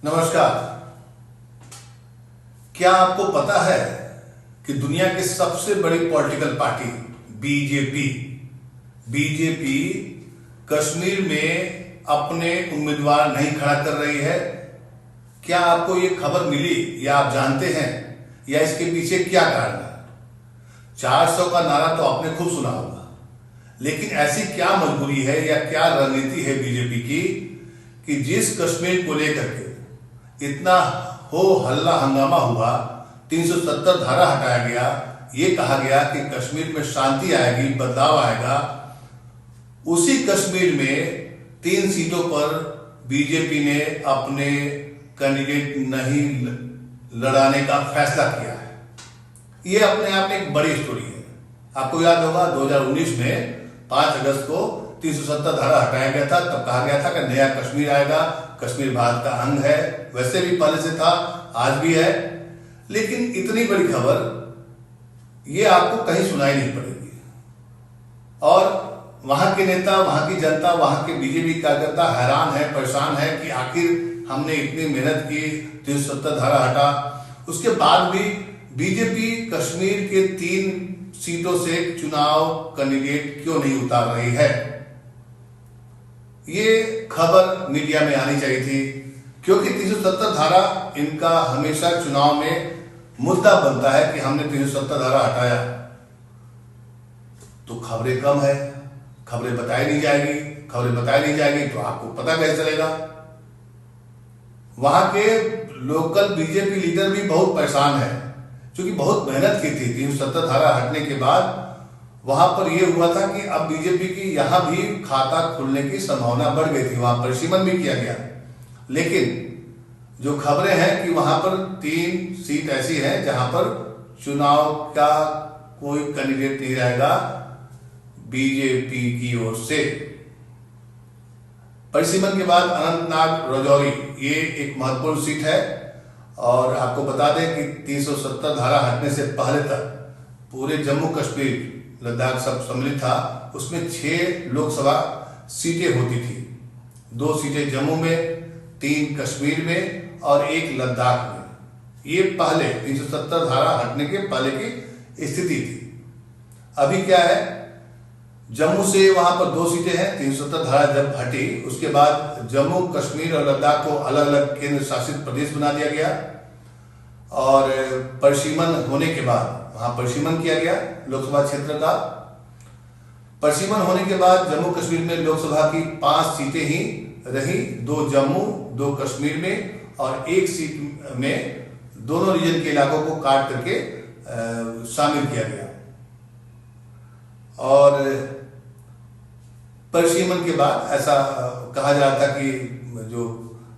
नमस्कार। क्या आपको पता है कि दुनिया की सबसे बड़ी पॉलिटिकल पार्टी बीजेपी कश्मीर में अपने उम्मीदवार नहीं खड़ा कर रही है? क्या आपको ये खबर मिली या आप जानते हैं या इसके पीछे क्या कारण है? 400 का नारा तो आपने खूब सुना होगा, लेकिन ऐसी क्या मजबूरी है या क्या रणनीति है बीजेपी की कि जिस कश्मीर को लेकर के इतना हो हल्ला हंगामा हुआ, 370 धारा हटाया गया, ये कहा गया कि कश्मीर में शांति आएगी, बदलाव आएगा, उसी कश्मीर में 3 सीटों पर बीजेपी ने अपने कैंडिडेट नहीं लड़ाने का फैसला किया है। ये अपने आप में एक बड़ी स्टोरी है। आपको याद होगा 2019 में 5 अगस्त को 370 धारा हटाया गया था। तब कहा गया था कि नया कश्मीर आएगा, कश्मीर भारत का अंग है, वैसे भी पहले से था, आज भी है। लेकिन इतनी बड़ी खबर ये आपको कहीं सुनाई नहीं पड़ेगी। और वहां के नेता, वहां की जनता, वहां के बीजेपी कार्यकर्ता हैरान है, परेशान है कि आखिर हमने इतनी मेहनत की, 370 धारा हटा, उसके बाद भी बीजेपी कश्मीर के 3 सीटों से चुनाव कैंडिडेट क्यों नहीं उतार रही है। ये खबर मीडिया में आनी चाहिए थी, क्योंकि 370 धारा इनका हमेशा चुनाव में मुद्दा बनता है कि हमने 370 धारा हटाया। तो खबरें कम है, खबरें बताई नहीं जाएगी, खबरें बताई नहीं जाएगी तो आपको पता कैसे चलेगा। वहां के लोकल बीजेपी लीडर भी बहुत परेशान है, क्योंकि बहुत मेहनत की थी। 370 धारा हटने के बाद वहां पर यह हुआ था कि अब बीजेपी की यहां भी खाता खुलने की संभावना बढ़ गई थी, वहां परिसीमन भी किया गया। लेकिन जो खबरें हैं कि वहां पर 3 सीट ऐसी हैं जहां पर चुनाव का कोई कैंडिडेट नहीं रहेगा बीजेपी की ओर से। परिसीमन के बाद अनंतनाग राजौरी ये एक महत्वपूर्ण सीट है। और आपको बता दें कि 370 धारा हटने से पहले तक पूरे जम्मू कश्मीर, लद्दाख सब सम्मिलित था, उसमें 6 लोकसभा सीटें होती थी। 2 सीटें जम्मू में, 3 कश्मीर में और 1 लद्दाख में। ये पहले 370 धारा हटने के पहले की स्थिति थी। अभी क्या है, जम्मू से वहां पर 2 सीटें हैं। 370 धारा जब हटी उसके बाद जम्मू कश्मीर और लद्दाख को अलग अलग केंद्र शासित प्रदेश बना दिया गया। और परिसीमन होने के बाद वहां परिसीमन किया गया लोकसभा क्षेत्र का। परिसीमन होने के बाद जम्मू कश्मीर में लोकसभा की 5 सीटें ही रही, 2 जम्मू, 2 कश्मीर में और 1 सीट में दोनों रीजन के इलाकों को काट करके शामिल किया गया। और परिसीमन के बाद ऐसा कहा जा रहा था कि जो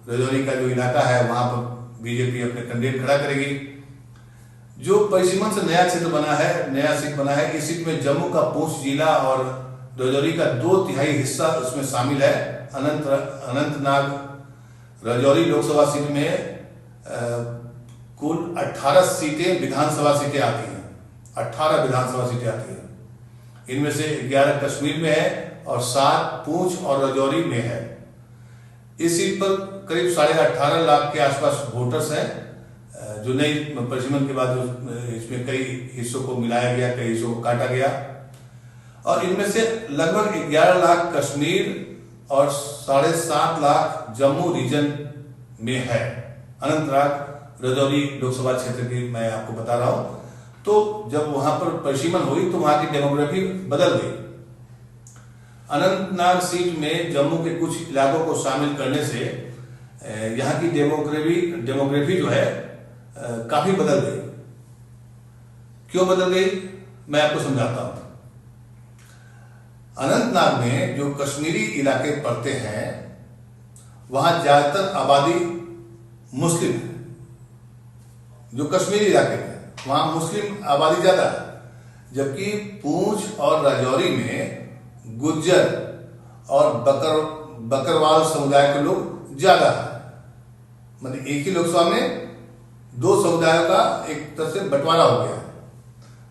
राजौरी का जो इलाका है वहां पर बीजेपी अपने कैंडिडेट खड़ा करेगी। जो परिसीमन से नया क्षेत्र बना है, नया सीट बना है, इस सीट में जम्मू का पूंछ जिला और राजौरी का 2/3 हिस्सा उसमें शामिल है। अनंतनाग राजौरी लोकसभा सीट में कुल 18 सीटें विधानसभा सीटें आती हैं। 18 विधानसभा सीटें आती हैं। इनमें से 11 कश्मीर में है और 7 पूंछ और राजौरी में है। इस सीट पर करीब 18.5 लाख के आसपास वोटर्स हैं, जो नई परिसीमन के बाद इसमें कई हिस्सों को मिलाया गया, कई हिस्सों को काटा गया। और इनमें से लगभग 11 लाख कश्मीर और 7.5 लाख जम्मू रीजन में है। अनंतनाग राजौरी लोकसभा क्षेत्र की मैं आपको बता रहा हूं। तो जब वहां पर परिसीमन हुई तो वहां की डेमोग्राफी बदल गई। अनंतनाग सीट में जम्मू के कुछ इलाकों को शामिल करने से यहाँ की डेमोग्राफी जो है काफी बदल गई। क्यों बदल गई, मैं आपको समझाता हूं। अनंतनाग में जो कश्मीरी इलाके पड़ते हैं वहां ज्यादातर आबादी मुस्लिम है। जो कश्मीरी इलाके में वहां मुस्लिम आबादी ज्यादा है, जबकि पूंछ और राजौरी में गुज्जर और बकरवाल समुदाय के लोग ज्यादा है। मतलब एक ही लोकसभा में 2 समुदायों का एक तरह से बंटवारा हो गया।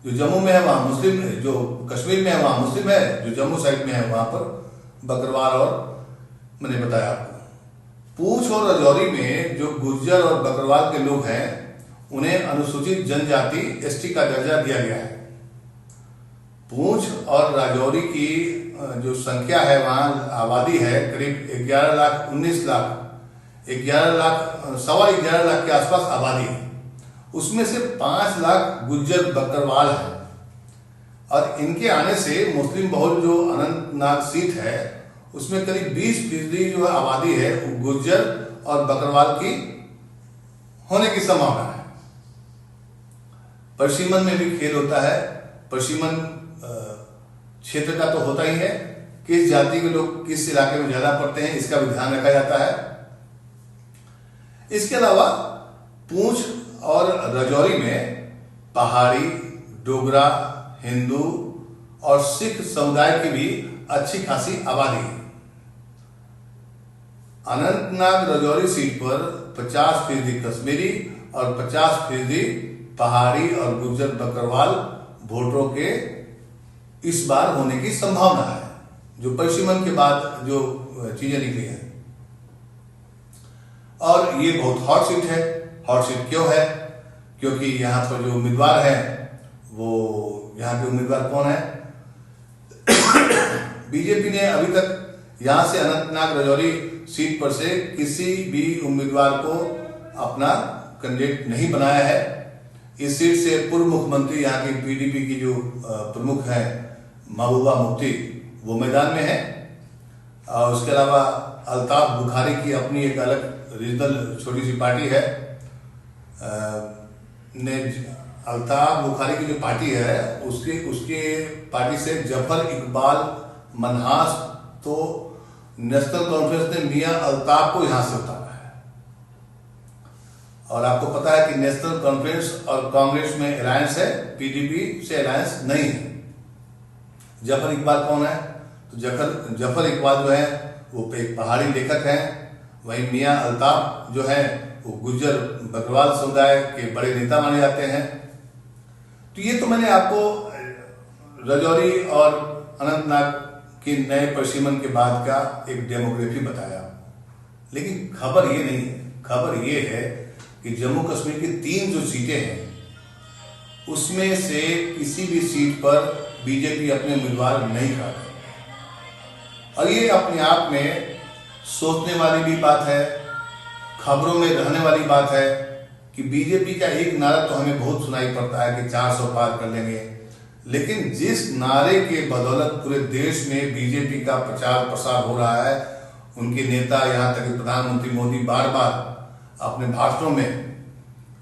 जो जम्मू में है वहां मुस्लिम, जो कश्मीर में है वहां मुस्लिम है, जो जम्मू साइड में है वहां पर बकरवाल और मैंने बताया आपको। पूंछ और राजौरी में जो गुर्जर और बकरवाल के लोग हैं उन्हें अनुसूचित जनजाति एसटी का दर्जा दिया गया है। पूंछ और राजौरी की जो संख्या है, वहां आबादी है करीब 11 लाख 19 लाख 11 लाख सवा 11 लाख के आसपास आबादी है। उसमें से 5 लाख गुर्जर बकरवाल है और इनके आने से मुस्लिम बहुल जो अनंतनाग सीट है उसमें करीब 20% जो आबादी है वो गुर्जर और बकरवाल की होने की संभावना है। परसिमन में भी खेल होता है। परसिमन क्षेत्र का तो होता ही है, किस जाति के लोग किस इलाके में ज्यादा पड़ते हैं इसका भी ध्यान रखा जाता है। इसके अलावा पूंछ और राजौरी में पहाड़ी, डोगरा, हिंदू और सिख समुदाय की भी अच्छी खासी आबादी है। अनंतनाग राजौरी सीट पर 50% कश्मीरी और 50% पहाड़ी और गुर्जर बकरवाल वोटरों के इस बार होने की संभावना है, जो परसिमन के बाद जो चीजें निकली हैं। और ये बहुत हॉट सीट है। हॉट सीट क्यों है? क्योंकि यहाँ पर जो उम्मीदवार है वो यहाँ के उम्मीदवार कौन है? बीजेपी ने अभी तक यहाँ से अनंतनाग राजौरी सीट पर से किसी भी उम्मीदवार को अपना कैंडिडेट नहीं बनाया है। इस सीट से पूर्व मुख्यमंत्री यहाँ की पीडीपी की जो प्रमुख है महबूबा मुफ्ती वो मैदान में है। और उसके अलावा अल्ताफ बुखारी की अपनी एक अलग रीजनल छोटी सी पार्टी है। अल्ताफ बुखारी की जो पार्टी है उसके पार्टी से जफर इकबाल मनहास तो नेशनल कॉन्फ्रेंस ने मियां अल्ताफ को यहां से उतारा है। और आपको पता है कि नेशनल कॉन्फ्रेंस और कांग्रेस में अलायंस है, पीडीपी से अलायंस नहीं है। जफर इकबाल कौन है? तो जफर इकबाल जो है वो एक पहाड़ी लेखक हैं। वहीं मियां अल्ताफ जो है वो गुर्जर बकरवाल समुदाय के बड़े नेता माने जाते हैं। तो ये तो मैंने आपको राजौरी और अनंतनाग के नए परसिमन के बाद का एक डेमोग्राफी बताया। लेकिन खबर ये नहीं है, खबर ये है कि जम्मू कश्मीर की 3 जो सीटें हैं उसमें से किसी भी सीट पर बीजेपी अपने उम्मीदवार नहीं खड़ा कर। और ये अपने आप में सोचने वाली भी बात है, खबरों में रहने वाली बात है कि बीजेपी का एक नारा तो हमें बहुत सुनाई पड़ता है कि 400 पार कर लेंगे। लेकिन जिस नारे के बदौलत पूरे देश में बीजेपी का प्रचार प्रसार हो रहा है, उनके नेता यहाँ तक कि प्रधानमंत्री मोदी बार बार अपने भाषणों में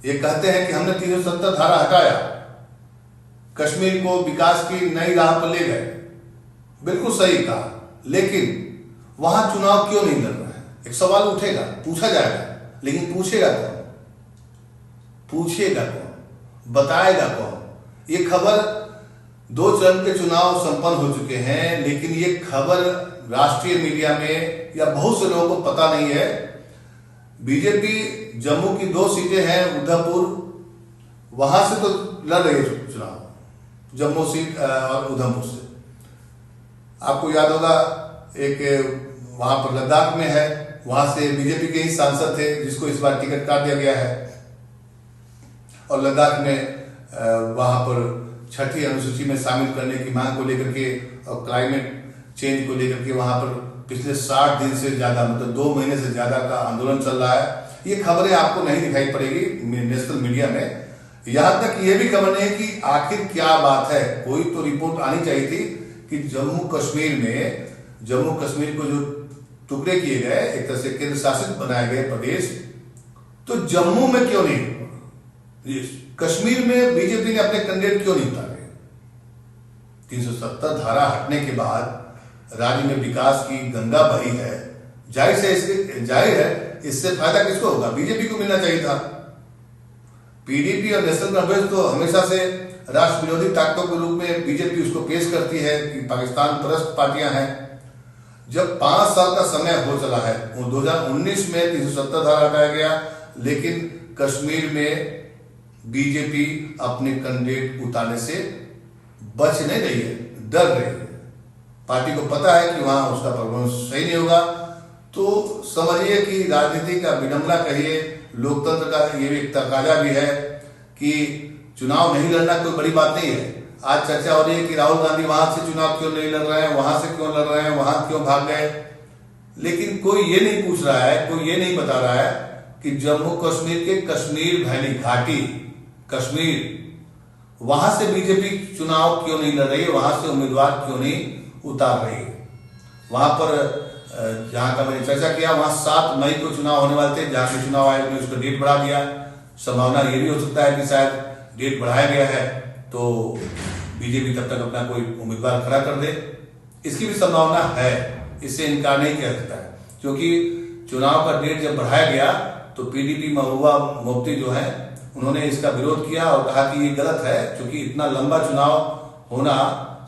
ये कहते हैं कि हमने 370 धारा हटाया, कश्मीर को विकास की नई राह पर ले गए। बिल्कुल सही कहा, लेकिन वहां चुनाव क्यों नहीं लड़ रहा है? एक सवाल उठेगा, पूछा जाएगा, लेकिन पूछेगा कौन? पूछेगा कौन? बताएगा कौन? ये खबर 2 चरण के चुनाव संपन्न हो चुके हैं, लेकिन ये खबर राष्ट्रीय मीडिया में या बहुत से लोगों को पता नहीं है। बीजेपी जम्मू की 2 सीटें हैं, उधमपुर, वहां से तो लड़ रही है चुनाव, जम्मू सीट और उधमपुर से। आपको याद होगा एक वहां पर लद्दाख में है, वहां से बीजेपी के ही सांसद थे जिसको इस बार टिकट काट दिया गया है। और लद्दाख में वहां पर 6ठी अनुसूची में शामिल करने की मांग को लेकर के और क्लाइमेट चेंज को लेकर के वहां पर पिछले 60 दिन से ज्यादा, मतलब 2 महीने से ज्यादा का आंदोलन चल रहा है। ये खबरें आपको नहीं दिखाई पड़ेगी नेशनल मीडिया में। यहां तक ये भी खबर नहीं है कि आखिर क्या बात है। कोई तो रिपोर्ट आनी चाहिए थी कि जम्मू कश्मीर को जो टुकड़े किए गए, एक तरह से केंद्र शासित बनाए गए प्रदेश, तो जम्मू में क्यों नहीं, कश्मीर में बीजेपी ने अपने कैंडिडेट क्यों नहीं उतारे? 370 धारा हटने के बाद राज्य में विकास की गंगा बही है, जाहिर है इससे फायदा किसको होगा? बीजेपी को मिलना चाहिए था। पीडीपी और नेशनल कॉन्फ्रेंस तो हमेशा से राष्ट्र विरोधी ताकतों के रूप में बीजेपी उसको पेश करती है कि पाकिस्तान परस्त पार्टियां हैं। जब 5 साल का समय हो चला है, 2019 में 370 धारा हटाया गया, लेकिन कश्मीर में बीजेपी अपने कैंडिडेट उतारने से बच नहीं रही है, डर रही है। पार्टी को पता है कि वहां उसका परफॉर्मेंस सही नहीं होगा। तो समझिए कि राजनीति का विडंबना कहिए, लोकतंत्र का ये भी एक तकाजा भी है कि चुनाव नहीं लड़ना कोई बड़ी बात नहीं है। आज चर्चा हो रही है कि राहुल गांधी वहां से चुनाव क्यों नहीं लड़ रहे हैं, वहां से क्यों लड़ रहे हैं, वहां क्यों भाग गए। लेकिन कोई ये नहीं पूछ रहा है, कोई ये नहीं बता रहा है कि जम्मू कश्मीर के कश्मीर वैली घाटी, कश्मीर, वहां से बीजेपी चुनाव क्यों नहीं लड़ रही है, वहां से उम्मीदवार क्यों नहीं उतार रही है। वहां पर जहां का मैंने चर्चा किया, वहां 7 मई को चुनाव होने वाले थे, जहां के चुनाव आयोग ने उसका डेट बढ़ा दिया। संभावना ये भी हो सकता है कि शायद डेट बढ़ाया गया है तो बीजेपी तब तक अपना कोई उम्मीदवार खड़ा कर दे, इसकी भी संभावना है, इससे इनकार नहीं किया सकता है। क्योंकि चुनाव का डेट जब बढ़ाया गया तो पीडीपी महबूबा मुफ्ती जो है उन्होंने इसका विरोध किया और कहा कि ये गलत है, क्योंकि इतना लंबा चुनाव होना,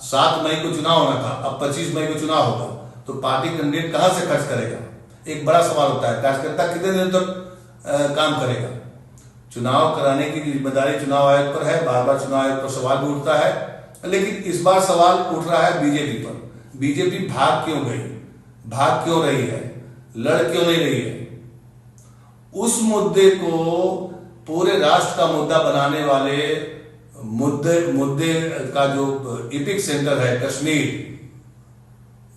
7 मई को चुनाव होना था, अब 25 मई को चुनाव होगा, तो पार्टी कैंडिडेट कहां से खर्च करेगा। एक बड़ा सवाल होता है, कार्यकर्ता कितने दिन तक काम करेगा। चुनाव कराने की जिम्मेदारी चुनाव आयोग पर है, बार बार चुनाव आयोग पर सवाल भी उठता है, लेकिन इस बार सवाल उठ रहा है बीजेपी पर। बीजेपी भाग क्यों गई, भाग क्यों रही है, लड़ क्यों नहीं रही है। उस मुद्दे को पूरे राष्ट्र का मुद्दा बनाने वाले मुद्दे का जो एपिक सेंटर है कश्मीर,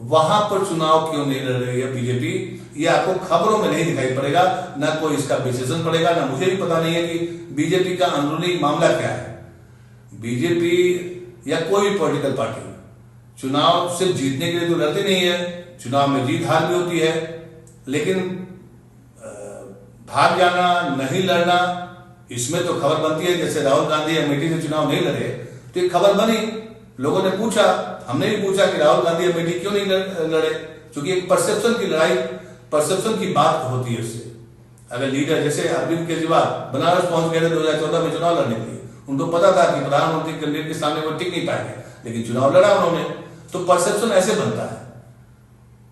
वहां पर चुनाव क्यों नहीं लड़ रही है बीजेपी, ये आपको खबरों में नहीं दिखाई पड़ेगा, ना कोई इसका विश्लेषण पड़ेगा, ना मुझे भी पता नहीं है कि बीजेपी का अंदरूनी मामला क्या है। बीजेपी या कोई भी पॉलिटिकल पार्टी चुनाव सिर्फ जीतने के लिए तो लड़ती नहीं है, चुनाव में जीत हार भी होती है, लेकिन भाग जाना, नहीं लड़ना, इसमें तो खबर बनती है। जैसे राहुल गांधी अमेठी से चुनाव नहीं लड़े तो एक खबर बनी, लोगों ने पूछा, हमने भी पूछा कि राहुल गांधी अमेठी क्यों नहीं लड़े, क्योंकि एक परसेप्शन की लड़ाई, परसेप्शन की बात होती है उससे। अगर लीडर जैसे अरविंद केजरीवाल बनारस पहुंच गए थे 2014 में चुनाव लड़ने के लिए, उनको पता था कि प्रधानमंत्री कैंडिडेट के सामने वो टिक नहीं पाएंगे, लेकिन चुनाव लड़ा उन्होंने, तो परसेप्शन ऐसे बनता है।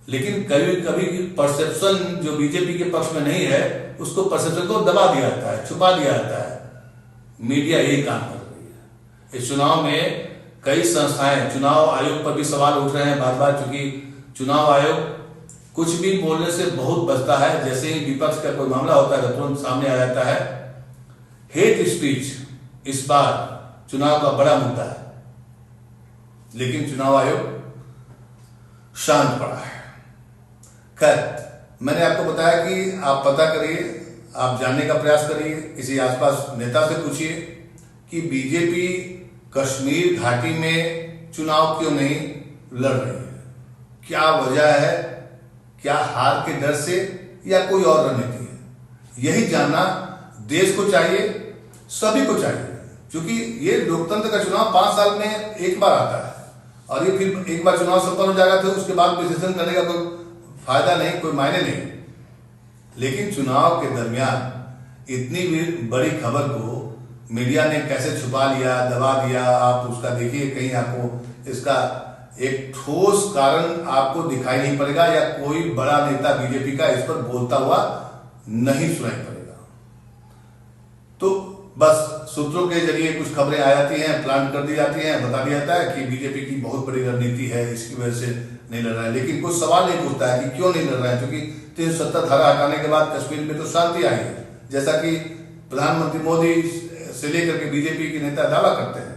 लेकिन कभी कभी परसेप्शन जो बीजेपी के पक्ष में नहीं है, उसको परसेप्शन को दबा दिया जाता है, छुपा दिया जाता है। मीडिया यही काम कर रही है। इस चुनाव में कई संस्थाएं, चुनाव आयोग पर भी सवाल उठ रहे हैं बार बार, क्योंकि चुनाव आयोग कुछ भी बोलने से बहुत बचता है। जैसे ही विपक्ष का कोई मामला होता है तो तुरंत सामने आ जाता है। हेट स्पीच इस बार चुनाव का बड़ा मुद्दा है, लेकिन चुनाव आयोग शांत पड़ा है। खैर, मैंने आपको बताया कि आप पता करिए, आप जानने का प्रयास करिए, किसी आसपास नेता से पूछिए कि बीजेपी कश्मीर घाटी में चुनाव क्यों नहीं लड़ रही है, क्या वजह है, क्या हार के डर से या कोई और रणनीति है। यही जानना देश को चाहिए, सभी को चाहिए, क्योंकि ये लोकतंत्र का चुनाव 5 साल में एक बार आता है और ये फिर एक बार चुनाव संपन्न हो जाएगा तो उसके बाद विश्लेषण करने का कोई फायदा नहीं, कोई मायने नहीं। लेकिन चुनाव के दरमियान इतनी बड़ी खबर को मीडिया ने कैसे छुपा लिया, दबा दिया, आप उसका देखिए, कहीं आपको इसका एक ठोस कारण आपको दिखाई नहीं पड़ेगा या कोई बड़ा नेता बीजेपी का इस पर बोलता हुआ नहीं सुनाई पड़ेगा। तो बस सूत्रों के जरिए कुछ खबरें आ जाती हैं, प्लान कर दी जाती हैं, बता दिया जाता है कि बीजेपी की बहुत बड़ी रणनीति है, इसकी वजह से नहीं लड़ रहा है। लेकिन कोई सवाल नहीं पूछता है कि क्यों नहीं लड़ रहा है, क्योंकि 370 धारा हटाने के बाद कश्मीर में तो शांति आई है, जैसा कि प्रधानमंत्री मोदी से लेकर के बीजेपी के नेता दावा करते हैं।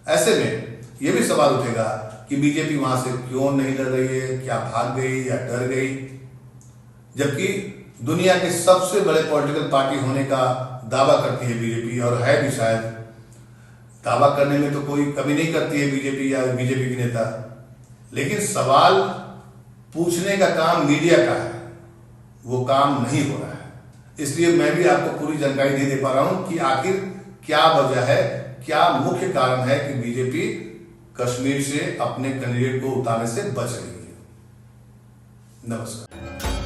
ऐसे में यह भी सवाल उठेगा कि बीजेपी वहां से क्यों नहीं लड़ रही है, क्या भाग गई या डर गई, जबकि दुनिया के सबसे बड़े पॉलिटिकल पार्टी होने का दावा करती है बीजेपी, और है भी शायद। दावा करने में तो कोई कमी नहीं करती है बीजेपी या बीजेपी के नेता, लेकिन सवाल पूछने का काम मीडिया का है, वो काम नहीं हो रहा है। इसलिए मैं भी आपको पूरी जानकारी नहीं दे पा रहा हूं कि आखिर क्या वजह है, क्या मुख्य कारण है कि बीजेपी कश्मीर से अपने कैंडिडेट को उतारने से बच रही है। नमस्कार।